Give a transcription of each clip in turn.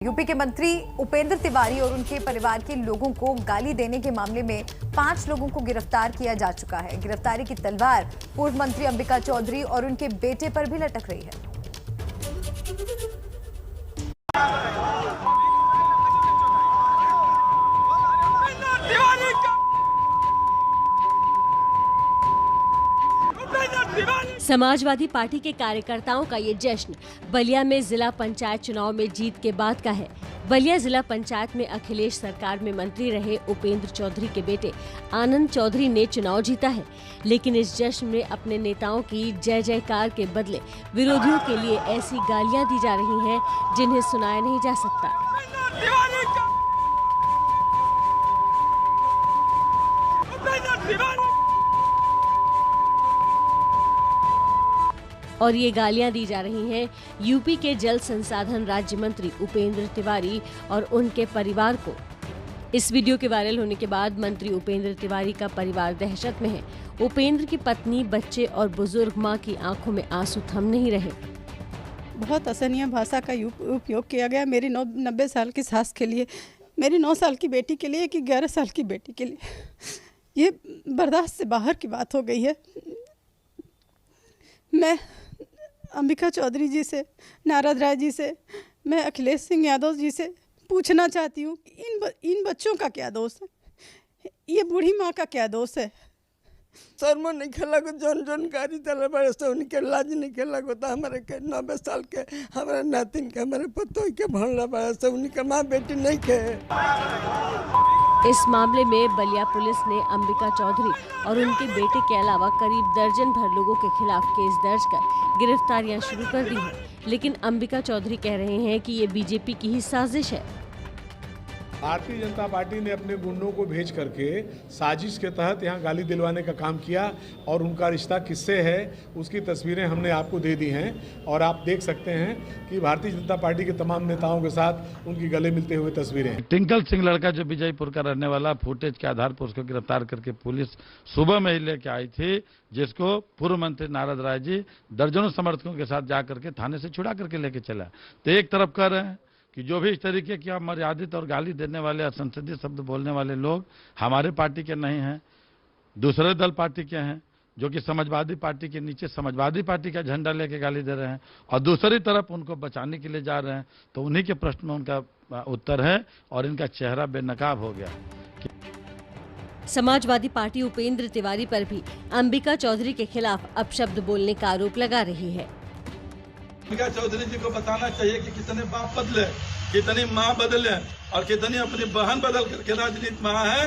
UP के मंत्री उपेंद्र तिवारी और उनके परिवार के लोगों को गाली देने के मामले में 5 लोगों को गिरफ्तार किया जा चुका है। गिरफ्तारी की तलवार पूर्व मंत्री अंबिका चौधरी और उनके बेटे पर भी लटक रही है। समाजवादी पार्टी के कार्यकर्ताओं का ये जश्न बलिया में जिला पंचायत चुनाव में जीत के बाद का है। बलिया जिला पंचायत में अखिलेश सरकार में मंत्री रहे उपेंद्र चौधरी के बेटे आनंद चौधरी ने चुनाव जीता है, लेकिन इस जश्न में अपने नेताओं की जय जयकार के बदले विरोधियों के लिए ऐसी गालियां दी जा रही हैं जिन्हें सुनाया नहीं जा सकता। और ये गालियां दी जा रही हैं यूपी के जल संसाधन राज्य मंत्री उपेंद्र तिवारी और उनके परिवार को। इस वीडियो के वायरल होने के बाद मंत्री उपेंद्र तिवारी का परिवार दहशत में है। उपेंद्र की पत्नी, बच्चे और बुजुर्ग मां की आंखों में आंसू थम नहीं रहे। बहुत असहनीय भाषा का उपयोग किया गया मेरी 90 साल की सास के लिए, मेरी 9 साल की बेटी के लिए, कि 11 साल की बेटी के लिए। ये बर्दाश्त से बाहर की बात हो गई है। मैं अंबिका चौधरी जी से, नारद राय जी से, मैं अखिलेश सिंह यादव जी से पूछना चाहती हूँ इन बच्चों का क्या दोष है, ये बूढ़ी माँ का क्या दोष है। शर्म नहीं खेला को जौन जौन गाड़ी चले बड़े से उनके लाज नहीं खेला को। तो हमारे के 90 साल के हमारे नातिन के, हमारे पतों के भरला बड़े से उनके माँ बेटी नहीं के। इस मामले में बलिया पुलिस ने अंबिका चौधरी और उनके बेटे के अलावा करीब दर्जन भर लोगों के खिलाफ केस दर्ज कर गिरफ्तारियां शुरू कर दी हैं। लेकिन अंबिका चौधरी कह रहे हैं कि ये बीजेपी की ही साजिश है। भारतीय जनता पार्टी ने अपने गुंडों को भेज करके साजिश के तहत यहाँ गाली दिलवाने का काम किया और उनका रिश्ता किससे है उसकी तस्वीरें हमने आपको दे दी हैं। और आप देख सकते हैं कि भारतीय जनता पार्टी के तमाम नेताओं के साथ उनकी गले मिलते हुए तस्वीरें। टिंकल सिंह लड़का जो विजयपुर का रहने वाला, फुटेज के आधार पर उसको गिरफ्तार करके पुलिस सुबह में ही लेके आई थी, जिसको पूर्व मंत्री नारद राय जी दर्जनों समर्थकों के साथ जाकर के थाने से छुड़ा करके लेके चला। तो एक तरफ कह रहे हैं कि जो भी इस तरीके की अमर्यादित और गाली देने वाले, असंसदीय शब्द बोलने वाले लोग हमारे पार्टी के नहीं हैं, दूसरे दल पार्टी के हैं, जो कि समाजवादी पार्टी के नीचे समाजवादी पार्टी का झंडा लेके गाली दे रहे हैं और दूसरी तरफ उनको बचाने के लिए जा रहे हैं। तो उन्हीं के प्रश्न में उनका उत्तर है और इनका चेहरा बेनकाब हो गया। समाजवादी पार्टी उपेंद्र तिवारी पर भी अंबिका चौधरी के खिलाफ अपशब्द बोलने का आरोप लगा रही है। अंबिका चौधरी जी को बताना चाहिए कि कितने बाप बदले, कितनी माँ बदले और कितनी अपनी बहन बदल करके राजनीति में है।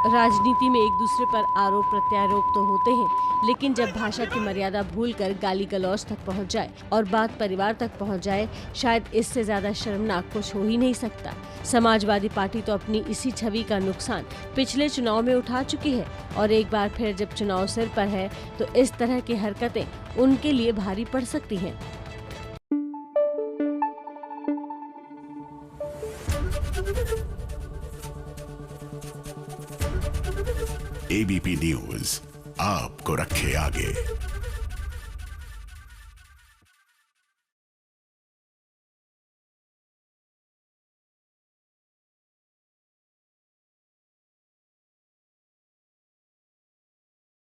राजनीति में एक दूसरे पर आरोप प्रत्यारोप तो होते हैं, लेकिन जब भाषा की मर्यादा भूलकर गाली गलौज तक पहुंच जाए और बात परिवार तक पहुंच जाए, शायद इससे ज्यादा शर्मनाक कुछ हो ही नहीं सकता। समाजवादी पार्टी तो अपनी इसी छवि का नुकसान पिछले चुनाव में उठा चुकी है और एक बार फिर जब चुनाव सिर पर है तो इस तरह की हरकतें उनके लिए भारी पड़ सकती हैं। एबीपी न्यूज आपको रखे आगे।